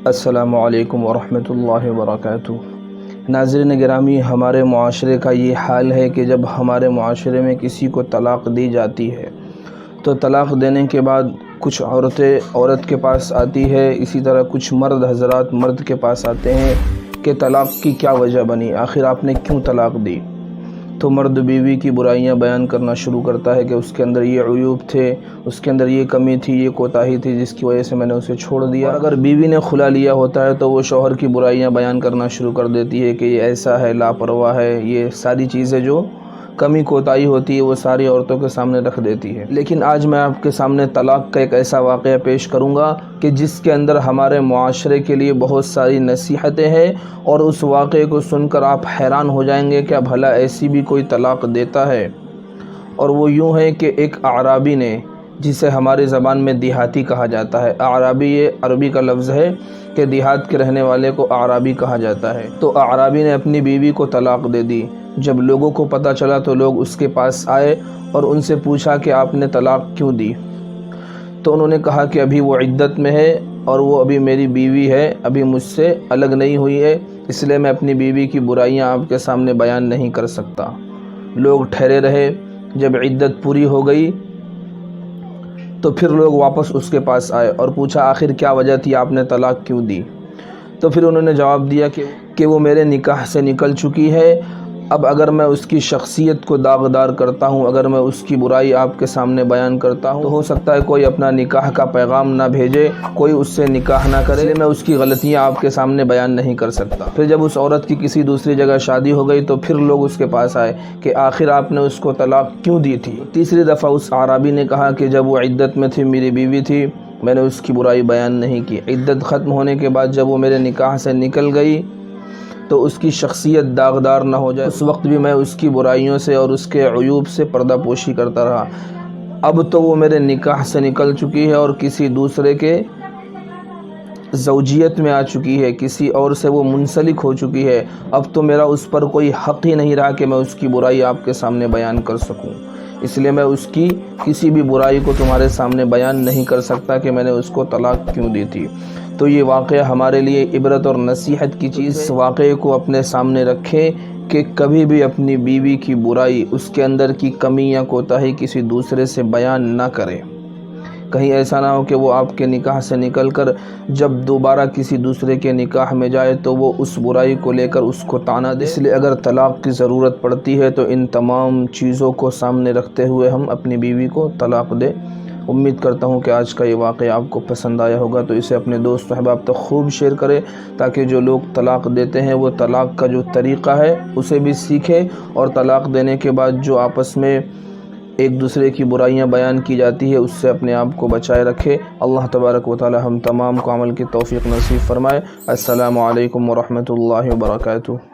السلام علیکم ورحمۃ اللہ وبرکاتہ۔ ناظرین گرامی، ہمارے معاشرے کا یہ حال ہے کہ جب ہمارے معاشرے میں کسی کو طلاق دی جاتی ہے تو طلاق دینے کے بعد کچھ عورتیں عورت کے پاس آتی ہے، اسی طرح کچھ مرد حضرات مرد کے پاس آتے ہیں کہ طلاق کی کیا وجہ بنی، آخر آپ نے کیوں طلاق دی؟ تو مرد بیوی کی برائیاں بیان کرنا شروع کرتا ہے کہ اس کے اندر یہ عیوب تھے، اس کے اندر یہ کمی تھی، یہ کوتاہی تھی جس کی وجہ سے میں نے اسے چھوڑ دیا۔ اور اگر بیوی نے خلا لیا ہوتا ہے تو وہ شوہر کی برائیاں بیان کرنا شروع کر دیتی ہے کہ یہ ایسا ہے، لاپرواہ ہے، یہ ساری چیزیں جو کمی کوتاہی ہوتی ہے وہ ساری عورتوں کے سامنے رکھ دیتی ہے۔ لیکن آج میں آپ کے سامنے طلاق کا ایک ایسا واقعہ پیش کروں گا کہ جس کے اندر ہمارے معاشرے کے لیے بہت ساری نصیحتیں ہیں، اور اس واقعے کو سن کر آپ حیران ہو جائیں گے کہ بھلا ایسی بھی کوئی طلاق دیتا ہے۔ اور وہ یوں ہے کہ ایک اعرابی نے، جسے ہماری زبان میں دیہاتی کہا جاتا ہے، اعرابی یہ عربی کا لفظ ہے کہ دیہات کے رہنے والے کو اعرابی کہا جاتا ہے، تو اعرابی نے اپنی بیوی کو طلاق دے دی۔ جب لوگوں کو پتہ چلا تو لوگ اس کے پاس آئے اور ان سے پوچھا کہ آپ نے طلاق کیوں دی؟ تو انہوں نے کہا کہ ابھی وہ عدت میں ہے اور وہ ابھی میری بیوی ہے، ابھی مجھ سے الگ نہیں ہوئی ہے، اس لیے میں اپنی بیوی کی برائیاں آپ کے سامنے بیان نہیں کر سکتا۔ لوگ ٹھہرے رہے، جب عدت پوری ہو گئی تو پھر لوگ واپس اس کے پاس آئے اور پوچھا آخر کیا وجہ تھی، آپ نے طلاق کیوں دی؟ تو پھر انہوں نے جواب دیا کہ وہ میرے نکاح سے نکل چکی ہے، اب اگر میں اس کی شخصیت کو داغدار کرتا ہوں، اگر میں اس کی برائی آپ کے سامنے بیان کرتا ہوں تو ہو سکتا ہے کوئی اپنا نکاح کا پیغام نہ بھیجے، کوئی اس سے نکاح نہ کرے، اس لیے میں اس کی غلطیاں آپ کے سامنے بیان نہیں کر سکتا۔ پھر جب اس عورت کی کسی دوسری جگہ شادی ہو گئی تو پھر لوگ اس کے پاس آئے کہ آخر آپ نے اس کو طلاق کیوں دی تھی؟ تیسری دفعہ اس اعرابی نے کہا کہ جب وہ عدت میں تھی، میری بیوی تھی، میں نے اس کی برائی بیان نہیں کی، عدت ختم ہونے کے بعد جب وہ میرے نکاح سے نکل گئی تو اس کی شخصیت داغدار نہ ہو جائے، اس وقت بھی میں اس کی برائیوں سے اور اس کے عیوب سے پردہ پوشی کرتا رہا۔ اب تو وہ میرے نکاح سے نکل چکی ہے اور کسی دوسرے کے زوجیت میں آ چکی ہے، کسی اور سے وہ منسلک ہو چکی ہے، اب تو میرا اس پر کوئی حق ہی نہیں رہا کہ میں اس کی برائی آپ کے سامنے بیان کر سکوں، اس لیے میں اس کی کسی بھی برائی کو تمہارے سامنے بیان نہیں کر سکتا کہ میں نے اس کو طلاق کیوں دی تھی۔ تو یہ واقعہ ہمارے لیے عبرت اور نصیحت کی چیز ہے۔ اس واقعے کو اپنے سامنے رکھیں کہ کبھی بھی اپنی بیوی کی برائی، اس کے اندر کی کمی یا کوتاہی کسی دوسرے سے بیان نہ کریں، کہیں ایسا نہ ہو کہ وہ آپ کے نکاح سے نکل کر جب دوبارہ کسی دوسرے کے نکاح میں جائے تو وہ اس برائی کو لے کر اس کو طعنہ دے۔ اس لیے اگر طلاق کی ضرورت پڑتی ہے تو ان تمام چیزوں کو سامنے رکھتے ہوئے ہم اپنی بیوی کو طلاق دیں۔ امید کرتا ہوں کہ آج کا یہ واقعہ آپ کو پسند آیا ہوگا، تو اسے اپنے دوست و احباب تک خوب شیئر کریں تاکہ جو لوگ طلاق دیتے ہیں وہ طلاق کا جو طریقہ ہے اسے بھی سیکھیں، اور طلاق دینے کے بعد جو آپس میں ایک دوسرے کی برائیاں بیان کی جاتی ہے اس سے اپنے آپ کو بچائے رکھے۔ اللہ تبارک و تعالی ہم تمام کو عمل کی توفیق نصیب فرمائے۔ السلام علیکم ورحمۃ اللہ وبرکاتہ۔